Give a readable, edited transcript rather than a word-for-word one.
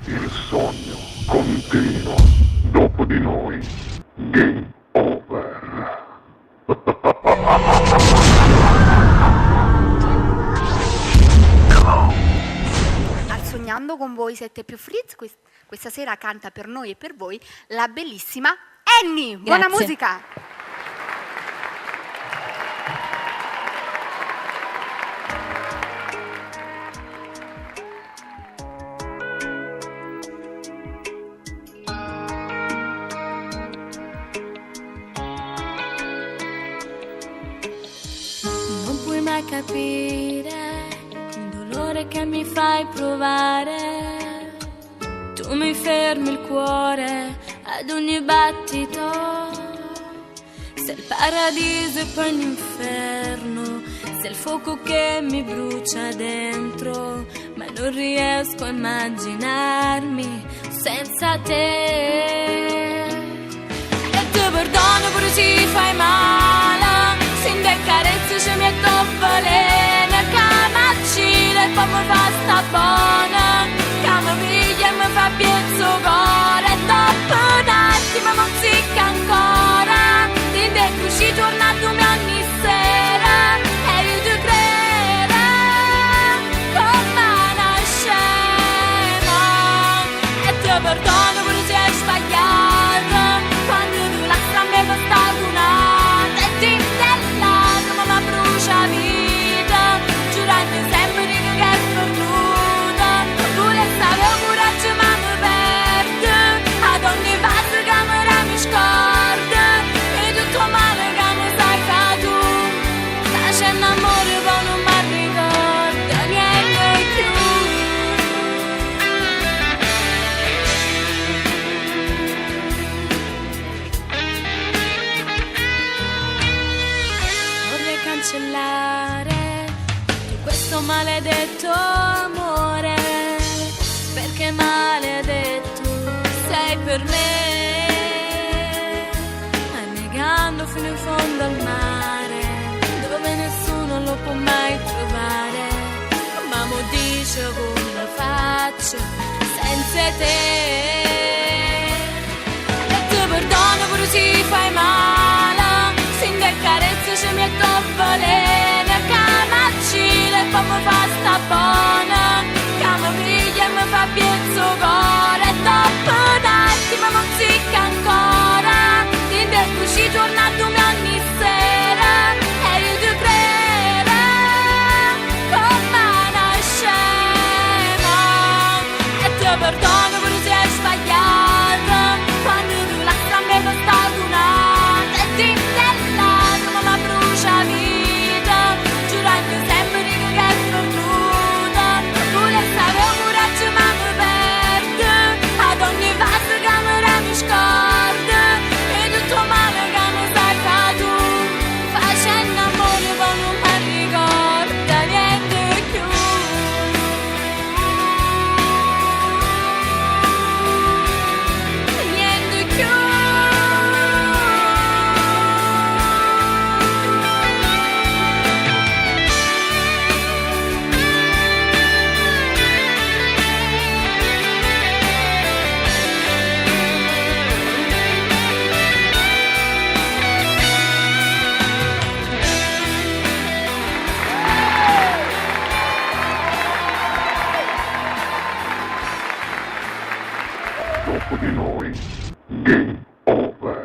Il sogno continua. Dopo di noi, game over. Al Sognando con voi 7 più Fritz, questa sera canta per noi e per voi la bellissima Annie. Buona Grazie. musica! Non puoi mai capire il dolore che mi fai provare. Tu mi fermi il cuore ad ogni battito. Sei il paradiso e poi l'inferno. Sei il fuoco che mi brucia dentro. Ma non riesco a immaginarmi senza te. E ti perdono pure se fai male. Sin de carezze ci metto veleno. Che mi accide e poi mi fa sta buona. Che mi piglia e mi fa piezzo cuore. E dopo un attimo non zicca ancora. Din de che ci torna 2 anni sera. E io ti credo come una scema. E ti perdono pure se hai sbagliato. Quando tu lasci a me questa lunata. E ti ma brucia vita, giurando sempre che è perduta. Vuole stare coraggio ma mi perde. Ad ogni passo che mi scorda. E tutto male che mi sai fare tu. Facendo amore poi non mi ricorda niente più. Vorrei cancellare tutto questo maledetto amore, perché maledetto sei per me. Ma negando fino in fondo al mare, dove nessuno lo può mai trovare. Ma mo dice come faccio senza te. E ti perdono pure se fai male. Sin de carezze ci metto veleno. Che mi accide e poi mi fa sta buona. Che mi piglia e mi fa piezzo cuore. E dopo un attimo non zicca ancora. Din de che ci torna 2 anni sera. E io ti credo come una scema. E ti perdono pure se hai sbagliato. Quando tu lasci a me questa lunata. E ti ma brucia vita, giurando sempre che è perduta. Vuole stare coraggio ma mi perde. Ad ogni passo che mi scorda. E tutto male che mi sai fare tu. Facendo amore poi non mi ricorda niente più. Niente più. Dopo di noi, game over.